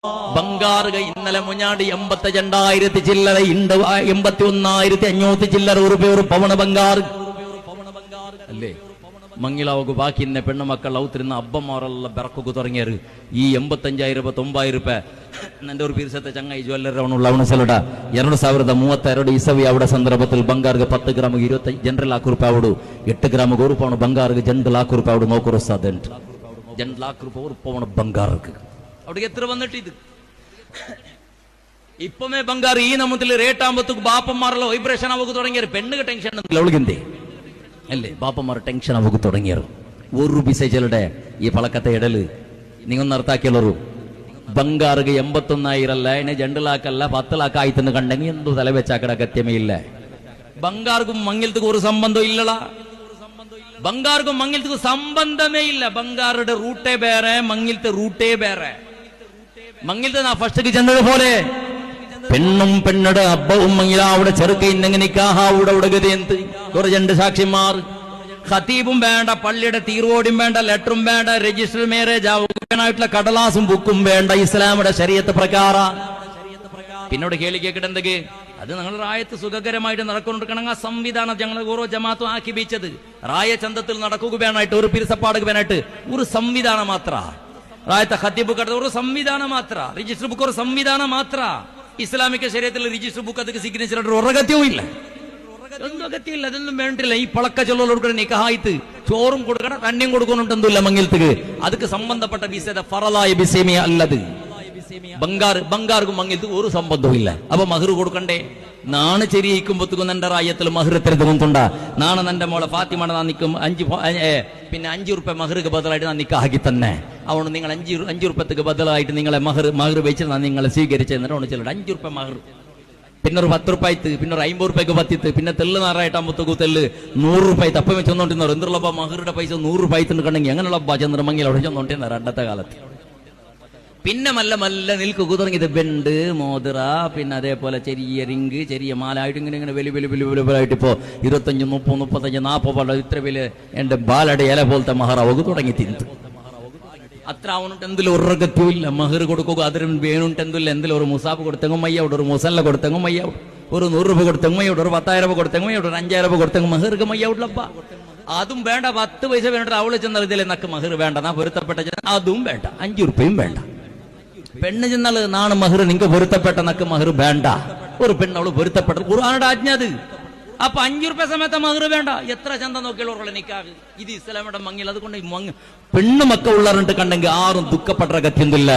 ബംഗാറുക ഇന്നലെ മുഞ്ഞാടി 82,000 ചില്ലറ 81,500 ചില്ലറ ഉറുപ്പ്യ ഒരു പവണ ബംഗാർ അല്ലേ. മങ്ങിലാവുക ബാക്കി ഇന്ന പെണ്ണുമക്കൾ ഔത്തിരുന്ന അബ്ബമാരെല്ലാം ബെറക്കൊക്കെ തുടങ്ങിയത് ഈ 85,000 90,000 എന്റെ ഒരു പീർസത്തെ ചങ്ങായി ജ്വല്ലറിനുള്ള ಅವನಸಲಡ 2032 ಇಸವಿ ಅವಡ ಸಂದರ್ಭದಲ್ಲಿ ಬಂಗಾರಿಗೆ 10 ಗ್ರಾಮ್ 20 ಜನರಲ್ लाख ರೂಪಾಯಿ ಅವಡು 8 ಗ್ರಾಮ್ ರೂಪಾಯಿ ಬಂಗಾರಿಗೆ 2 लाख ರೂಪಾಯಿ ಅವಡು ನೋಕರು ಸಾದೆಂಟ್ 2 लाख ರೂಪಾಯಿ ರೂಪಾಯಿ ಬಂಗಾರಕ್ಕೆ അവിടെ എത്ര വന്നിട്ട് ഇത് ഇപ്പമേ ബംഗാർ ഈ നമ്മത്തിൽ റേറ്റ് ആകുമ്പോഴത്തേക്ക് ബാപ്പന്മാരെല്ലാം വൈബ്രേഷൻ ആവുക തുടങ്ങിയത് പെണ്ണുക ടെൻഷൻ അവളിക്കെന്തേ അല്ലേ ബാപ്പന്മാർ ടെൻഷൻ ആവുക തുടങ്ങിയത് ഒരു ബിസൈജലുടെ ഈ പളക്കത്തെ ഇടല് നിങ്ങൾ നിർത്താക്കിയുള്ളൂ ബംഗാർക്ക് 81,000 അല്ല ഇനി 2 लाख അല്ല 10 लाख ആയിട്ടെന്ന് കണ്ടെങ്കിൽ എന്തോ തല വെച്ചാക്കട അഗത്യമേ ഇല്ല. ബംഗാർക്കും മങ്ങിലത്തേക്ക് ഒരു സംബന്ധം ഇല്ലടാ. ബംഗാർക്കും മങ്ങിലത്തേക്ക് സംബന്ധമേ ഇല്ല. ബംഗാറുടെ റൂട്ടേ വേറെ മങ്ങിലത്തെ റൂട്ടേ വേറെ. മങ്ങിലത്തെ നാ ഫസ്റ്റ് ചെന്നത് പോലെ പെണ്ണും പെണ്ണുടെ അബ്ബവും മങ്ങില അവിടെ ചെറുക്ക ഇന്നെങ്ങനെ നിക്കാഹാവുടെ അവിടെ ഗതിയെന്ത് കുറെ 2 സാക്ഷിമാർ ഖതീബും വേണ്ട പള്ളിയുടെ തീർവോടും വേണ്ട ലെറ്ററും വേണ്ട രജിസ്റ്റർ മാരേജ് ആയിട്ടുള്ള കടലാസും ബുക്കും വേണ്ട ഇസ്ലാമിയുടെ ശരീഅത്ത് പ്രകാരം പിന്നോട് കേളി കേൾക്കിട്ടെന്തൊക്കെ അത് ഞങ്ങൾ റായത്ത് സുഖകരമായിട്ട് നടക്കൊണ്ടിരിക്കണമെങ്കിൽ ആ സംവിധാനം ഞങ്ങൾ ഓരോ ജമാഅത്തും ആക്കി വെച്ചത് റായ ചന്തത്തിൽ നടക്കുക വേണമായിട്ട് ഒരു പിരിസപ്പാട് വേണമായിട്ട് ഒരു സംവിധാനം മാത്ര റായത്തെ ഖതീബ് കട ഒരു സംവിധാനം മാത്ര രജിസ്റ്റർ ബുക്ക് ഒരു സംവിധാനം മാത്ര ഇസ്ലാമിക ശരീഅത്തിൽ രജിസ്റ്റർ ബുക്ക് ಅದಕ್ಕೆ സിഗ്നേച്ചർ ഒരു അഗത്യവും ഇല്ല. ഒന്നും അഗത്യമില്ല. അതൊന്നും വേണ്ടില്ല. ഈ പളക്ക ചൊല്ലോട് നിക്കാഹായിട്ട് ചോറും കൊടുക്കണം കണ്ണിയും കൊടുക്കുന്നുണ്ടെന്നില്ല മങ്ങിലത്തേക്ക് ಅದಕ್ಕೆ സംബന്ധപ്പെട്ട വിസേത ഫറലായ ബിസേമിയ അല്ലത് ബംഗാർക്കും മങ്ങിലത്ത് ഒരു സംബന്ധവും ഇല്ല. അപ്പൊ മഹർ കൊടുക്കണ്ടേ? നാണ് ചെരിയിക്കുമ്പോഴത്തേക്കും എന്റെ റായത്തിൽ മഹർ എത്രതുകൊണ്ടുണ്ടാ നാണെ എന്റെ മോളെ ഫാത്തിമയുടെ നാ നിൽക്കും 5 ഉറുപ്പ്യ മഹർക്ക് ബദലായിട്ട് ഞാൻ നിക്കാക്കി തന്നെ അതുകൊണ്ട് നിങ്ങൾ 5 ഉറുപ്പ്യക്ക് ബദലായിട്ട് നിങ്ങളെ മഹർ വെച്ച് നിങ്ങളെ സ്വീകരിച്ചെന്നിട്ട് ചിലർ 5 ഉറുപ്പ്യ മഹർ പിന്നെ ഒരു 10 ഉറുപ്പായിട്ട് പിന്നെ ഒരു 50 ഉറുപ്പ്യക്ക് പത്തിത്ത് പിന്നെ തെല്ല് നാറായിട്ടാകുമ്പോഴത്തേക്ക് തെല്ല് 100 ഉറുപ്പായി തപ്പം വെച്ചോണ്ടിരുന്നവർ എന്തുള്ളപ്പ മഹറുടെ പൈസ 100 ഉറുപ്പായിട്ട് കണ്ടെങ്കിൽ എങ്ങനെയുള്ള ചന്ദ്രമംഗിൽ അവിടെ ചെന്നോണ്ടിരുന്ന രണ്ടത്തെ കാലത്ത് പിന്നെ മല്ല മല്ല നിൽക്കുക തുടങ്ങിയത് ബെണ്ട് മോതിറ പിന്നെ അതേപോലെ ചെറിയ റിങ്ക് ചെറിയ മാലായിട്ട് ഇങ്ങനെ വെലുവെലുവെലുവെലുവെലായിട്ട് ഇപ്പോ 25 30 35 40 ഇത്ര വലിയ എന്റെ ബാലയുടെ ഇല പോലത്തെ മഹറാവുക തുടങ്ങി തിന്ത് അത്ര അവനുണ്ട് എന്തിലും ഒരു അഗത്യവും ഇല്ല. മഹർ കൊടുക്കുക അതിലും വേണുണ്ട് എന്തിലും ഒരു മുസാഫ് കൊടുത്തെങ്കും മയ്യോട് ഒരു മുസല്ല കൊടുത്തെങ്കും മയ്യോട് ഒരു 100 രൂപ കൊടുത്തെങ്കും മയ്യോട് ഒരു 10,000 രൂപ കൊടുത്തെങ്കും മയ്യോട് ഒരു 5,000 രൂപ കൊടുത്തെങ്കും മഹർക്ക് മയ്യോട്ടിലപ്പ അതും വേണ്ട. 10 പൈസ വേണ്ട അവള് ചെന്നാൽ ഇതിലെ നക്ക് മഹർ വേണ്ട നാ പൊരുത്തപ്പെട്ട അതും വേണ്ട. 5 ഉറുപ്പ്യയും വേണ്ട. പെണ്ണ് ചെന്നാൽ നാണ് മഹർ നിങ്ങൾക്ക് പൊരുത്തപ്പെട്ട നക്ക് മഹർ വേണ്ട. ഒരു പെണ്ണവള് പൊരുത്തപ്പെട്ട ഖുർആനുടെ ആജ്ഞ അത്. അപ്പൊ 5 ഉറുപ്പ്യ സമയത്ത് മഹർ വേണ്ട. എത്ര ചന്ത നോക്കിയുള്ളവരുടെ നിക്കാഹ് ഇത് ഇസ്ലാമിയുടെ മങ്ങിൽ. അതുകൊണ്ട് പെണ്ണു മക്ക ഉള്ളറിട്ട് കണ്ടെങ്കിൽ ആരും ദുഃഖപ്പെട്ട ഗത്യന്തില്ല.